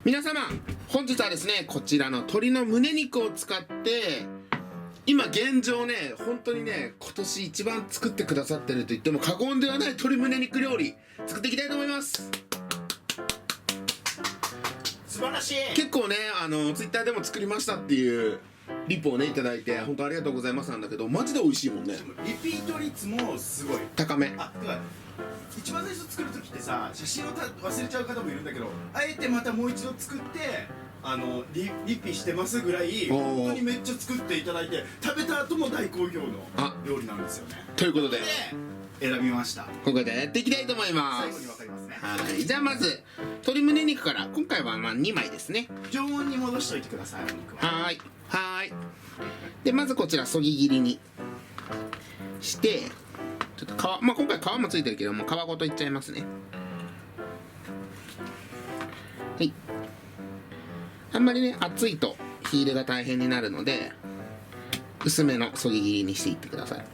皆様、本日はですね、こちらの鶏の胸肉を使って今現状ね、本当にね、今年一番作ってくださってると言っても過言ではない鶏胸肉料理作っていきたいと思います。素晴らしい。結構ね、ツイッターでも作りましたっていうリポをねいただいて本当ありがとうございますなんだけど、マジで美味しいもんね。リピート率もすごい高め。てか一番最初作る時ってさ、写真を忘れちゃう方もいるんだけど、あえてまたもう一度作ってリピしてますぐらい本当にめっちゃ作っていただいて、食べた後も大好評の料理なんですよね。ということで選びました。今回でやっていきたいと思いま最後にす。分かりますね。はい、じゃあまず鶏胸肉から、今回は2枚ですね。常温に戻しておいてください。お肉ははーい。でまずこちらそぎ切りにしてちょっと皮、今回皮もついてるけども皮ごといっちゃいますね。はい。あんまりね熱いと火入れが大変になるので薄めのそぎ切りにしていってください。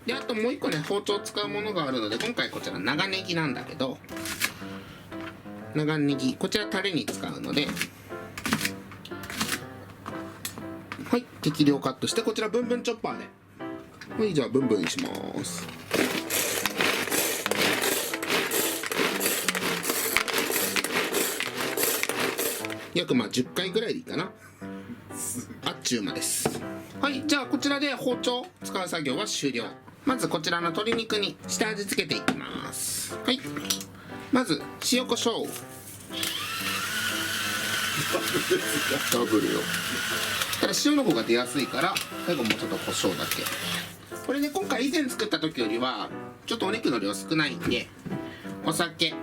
であともう一個ね包丁を使うものがあるので、今回こちら長ネギなんだけど、長ネギこちらタレに使うので、はい、適量カットして、こちらブンブンチョッパーで、はい、じゃあブンブンします。約10回ぐらいでいいかな。あっちゅう間です。はい、じゃあこちらで包丁使う作業は終了。まずこちらの鶏肉に下味付けていきます。はい、まず塩コショウダブルよ。ただ塩の方が出やすいから最後もうちょっと胡椒だけ。これね、今回以前作った時よりはちょっとお肉の量少ないんで、お酒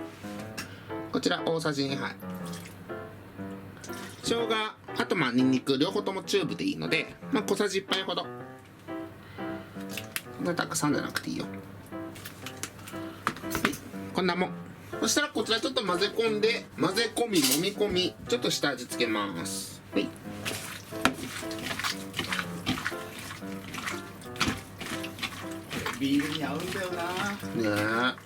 こちら大さじ2杯、生姜、あとニンニク両方ともチューブでいいので、小さじ1杯ほど。こんなたくさんじゃなくていいよ。はい、こんなもん。そしたらこちらちょっと混ぜ込んで、混ぜ込み揉み込み、ちょっと下味つけます。はい、ビールに合うんだよな。ね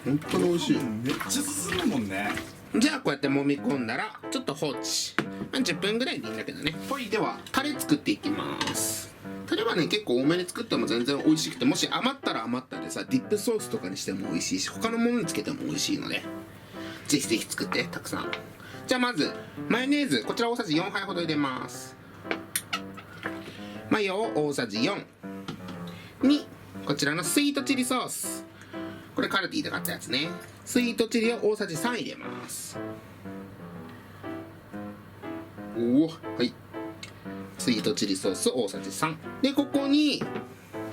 え、本当に美味しい。めっちゃ進むもんね。じゃあこうやって揉み込んだらちょっと放置、10分ぐらいでいいんだけどね。はい、ではタレ作っていきます。タレはね結構多めに作っても全然美味しくて、もし余ったら余ったでさ、ディップソースとかにしても美味しいし、他のものにつけても美味しいので、ぜひぜひ作ってたくさん。じゃあまずマヨネーズ、こちら大さじ4杯ほど入れます。マヨを大さじ4に、こちらのスイートチリソース、これカルディで買ったやつね。スイートチリを大さじ3入れます。おお、はい、スイートチリソース大さじ3で、ここに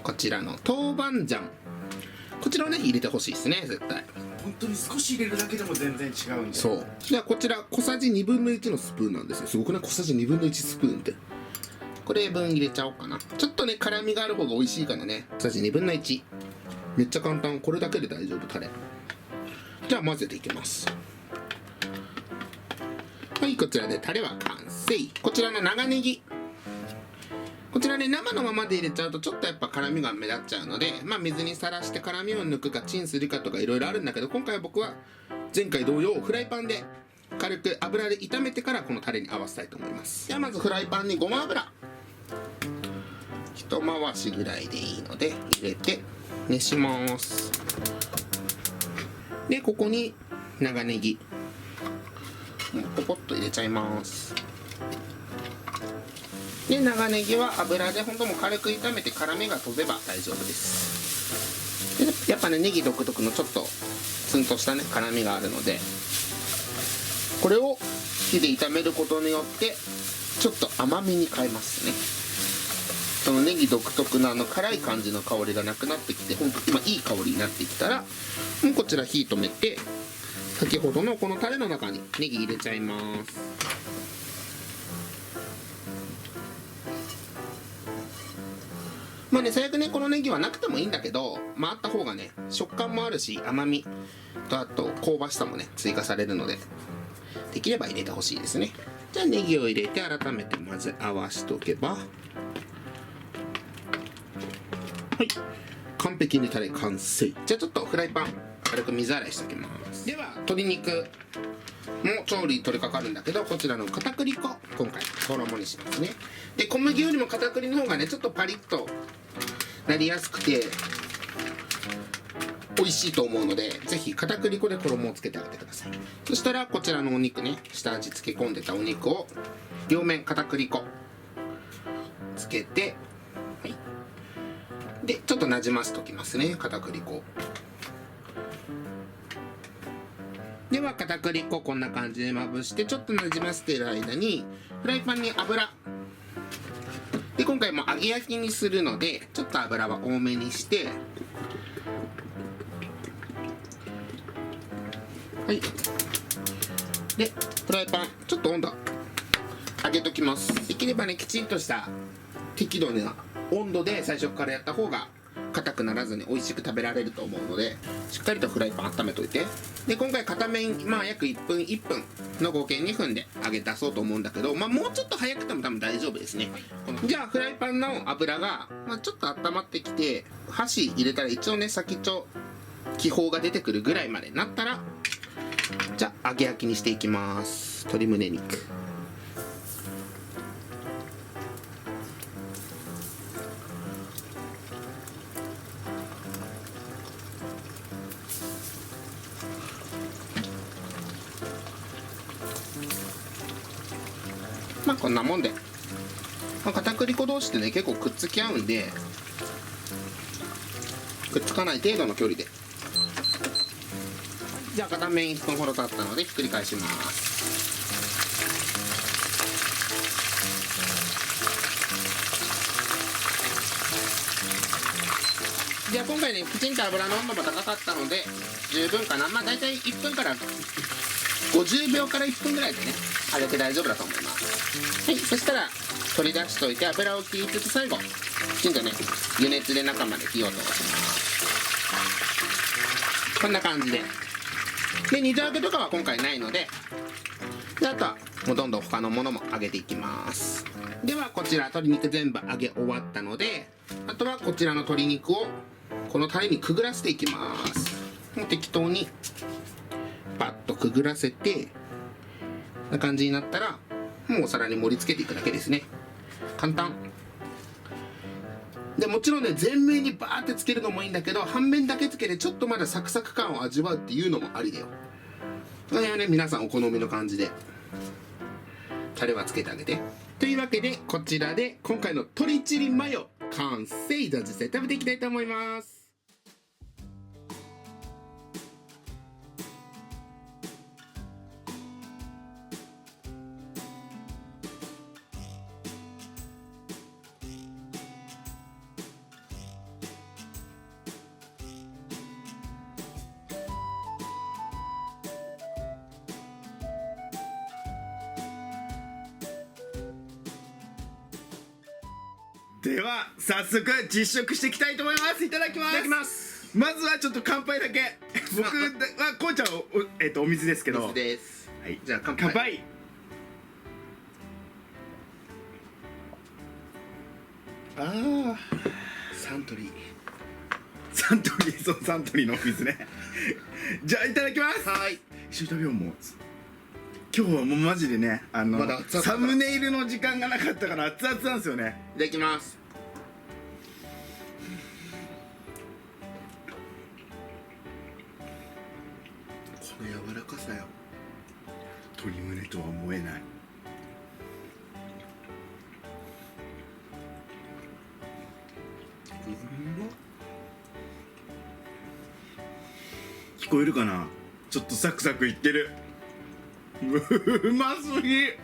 こちらの豆板醤、こちらをね入れてほしいですね、絶対。本当に少し入れるだけでも全然違うんで。そう。ではこちら小さじ2分の1のスプーンなんですよ。すごくね、小さじ2分の1スプーンって。これ分入れちゃおうかな。ちょっとね辛みがある方が美味しいからね、小さじ2分の1。めっちゃ簡単、これだけで大丈夫。タレじゃあ混ぜていきます。はい、こちらでタレは完成。こちらの長ネギ、こちらね生のままで入れちゃうとちょっとやっぱ辛みが目立っちゃうので、水にさらして辛みを抜くかチンするかとかいろいろあるんだけど、今回僕は前回同様フライパンで軽く油で炒めてからこのタレに合わせたいと思います。ではまずフライパンにごま油一回しぐらいでいいので入れて熱します。でここに長ネギポコッと入れちゃいます。で長ネギは油でほんともう軽く炒めて辛みが飛べば大丈夫です。でやっぱねネギ独特のちょっとツンとしたね辛みがあるので、これを火で炒めることによってちょっと甘みに変えますね。そのネギ独特の辛い感じの香りがなくなってきて、ほんと今いい香りになってきたら、もうこちら火止めて先ほどのこのタレの中にネギ入れちゃいます。最悪ねこのネギはなくてもいいんだけど、あった方がね食感もあるし甘みとあと香ばしさもね追加されるので、できれば入れてほしいですね。じゃあネギを入れて改めて混ぜ合わせておけば、はい、完璧にタレ完成。じゃあちょっとフライパン軽く水洗いしておきます。では鶏肉、も調理取り掛かるんだけど、こちらの片栗粉今回衣にしますね。で小麦よりも片栗の方がねちょっとパリッとなりやすくて美味しいと思うので、ぜひ片栗粉で衣をつけてあげてください。そしたらこちらのお肉ね、下味漬け込んでたお肉を両面片栗粉つけて、はい、でちょっとなじませておきますね、片栗粉。では片栗粉こんな感じでまぶしてちょっとなじませている間に、フライパンに油で、今回も揚げ焼きにするのでちょっと油は多めにして、はい、でフライパンちょっと温度上げときます。できればねきちんとした適度な温度で最初からやった方が硬くならずに美味しく食べられると思うので、しっかりとフライパン温めといて。で今回片面約1分1分の合計2分で揚げ出そうと思うんだけど、もうちょっと早くても多分大丈夫ですね。じゃあフライパンの油が、ちょっと温まってきて、箸入れたら一応ね先っちょ気泡が出てくるぐらいまでなったら、じゃあ揚げ焼きにしていきます。鶏胸肉、こんなもんで、片栗粉同士ってね結構くっつき合うんで、くっつかない程度の距離で。じゃあ片面1分ほど経ったのでひっくり返します。じゃあ今回ねきちんと油の温度も高かったので十分かな。大体1分から50秒から1分ぐらいでね揚げて大丈夫だと思います。はい、そしたら取り出しといて油を切りつつ、最後きちんとね余熱で中まで火を通します。こんな感じで二度揚げとかは今回ないので、あとはもうどんどん他のものも揚げていきます。ではこちら鶏肉全部揚げ終わったので、あとはこちらの鶏肉をこのタレにくぐらせていきます。もう適当にパッとくぐらせて、こんな感じになったらもうお皿に盛り付けていくだけですね。簡単で、もちろんね全面にバーってつけるのもいいんだけど、半面だけつけてちょっとまだサクサク感を味わうっていうのもありだよ。その辺はね皆さんお好みの感じでタレはつけてあげて。というわけでこちらで今回の鶏チリマヨ完成。じゃあ実際食べていきたいと思います。では早速実食していきたいと思います。いただきます。いただきます。まずはちょっと乾杯だけ。僕はこうちゃんお水ですけど。水です。はい、じゃあ乾杯。乾杯。ああ、サントリーサントリー、そうサントリーのお水ね。じゃあいただきます。はい、一緒に食べよう。もう今日はもうマジでね、まだ熱々だサムネイルの時間がなかったから熱々なんですよね。いただきます。この柔らかさよ、鶏胸とは思えない。聞こえるかな。ちょっとサクサクいってる。うますぎ。本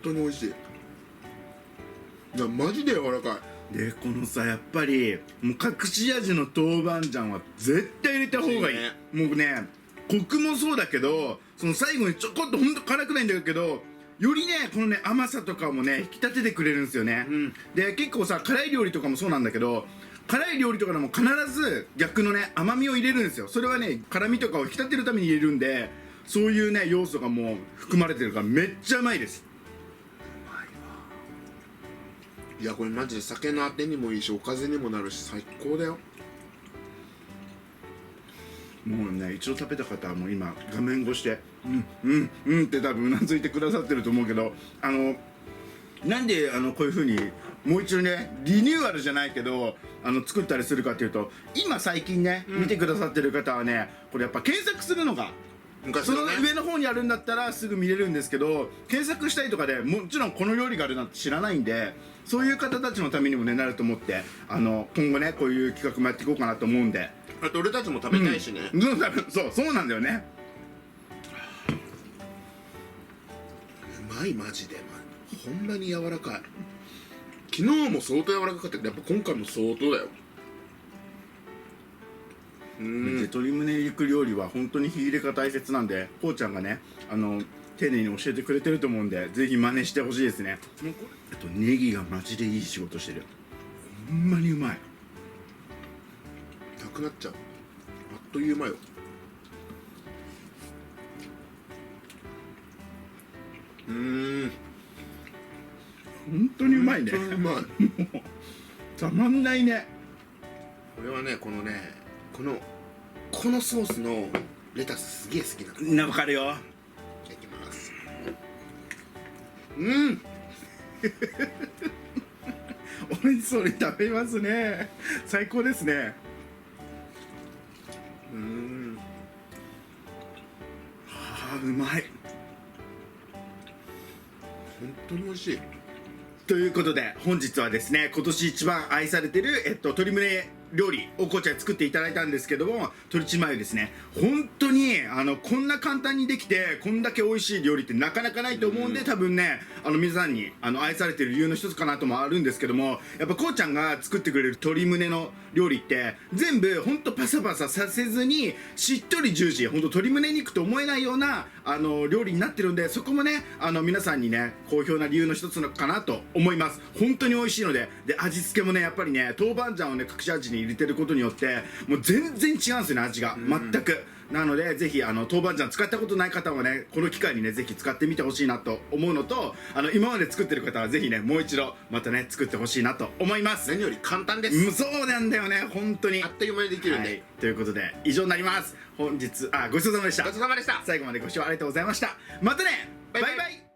当に美味しい。いやマジで柔らかい。でこのさ、やっぱりもう隠し味の豆板醤は絶対入れた方がいい。もうね、コクもそうだけど、その最後にちょこっとほんと辛くないんだけど、よりねこのね甘さとかもね引き立ててくれるんですよね。で結構さ辛い料理とかもそうなんだけど、辛い料理とかでも必ず逆のね甘みを入れるんですよ。それはね辛みとかを引き立てるために入れるんで、そういうね要素がもう含まれてるからめっちゃうまいです。いやこれマジで酒のあてにもいいしおかずにもなるし最高だよ。もうね一度食べた方はもう今画面越してって多分うなずいてくださってると思うけど、なんでこういう風にもう一度ねリニューアルじゃないけど作ったりするかっていうと、今最近ね、見てくださってる方はねこれやっぱ検索するのがその上の方にあるんだったらすぐ見れるんですけど、検索したりとかでもちろんこの料理があるなんて知らないんで、そういう方たちのためにもねなると思って、今後ねこういう企画もやっていこうかなと思うんで。あと俺たちも食べたいしね、そうなんだよね。うまいマジで、ほんまに柔らかい。昨日も相当柔らかかったけどやっぱ今回も相当だよ。鶏胸肉料理は本当に火入れが大切なんで、こうちゃんがね丁寧に教えてくれてると思うんで、ぜひ真似してほしいですね。あとネギがマジでいい仕事してる。ほんまにうまい。なくなっちゃう、あっという間よ。本当にうまいね。本当にうまいたまんないね。これはねこのソースのレタスすげえ好きなの。わかるよ。いただきます。美味しそうに食べますね。最高ですね。うまい。本当に美味しい。ということで本日はですね、今年一番愛されてる、鶏胸料理をこうちゃんに作っていただいたんですけども、鶏チマユですね、本当にこんな簡単にできてこんだけ美味しい料理ってなかなかないと思うんで、多分ね皆さんに愛されてる理由の一つかなともあるんですけども、やっぱこうちゃんが作ってくれる鶏胸の料理って全部ほんとパサパサさせずにしっとりジューシー、ほんと鶏胸肉と思えないような料理になってるんで、そこもね皆さんにね好評な理由の一つのかなと思います。本当に美味しいので、味付けもねやっぱりね豆板醤をね隠し味に入れてることによってもう全然違うんですよね、味が全く。なのでぜひ豆板醤使ったことない方はねこの機会にねぜひ使ってみてほしいなと思うのと、今まで作ってる方はぜひねもう一度またね作ってほしいなと思います。何より簡単です。そうなんだよね、本当にあっという間にできるんで、はい、ということで以上になります。本日ごちそうさまでした。ごちそうさまでした。最後までご視聴ありがとうございました。またね、バイバイ。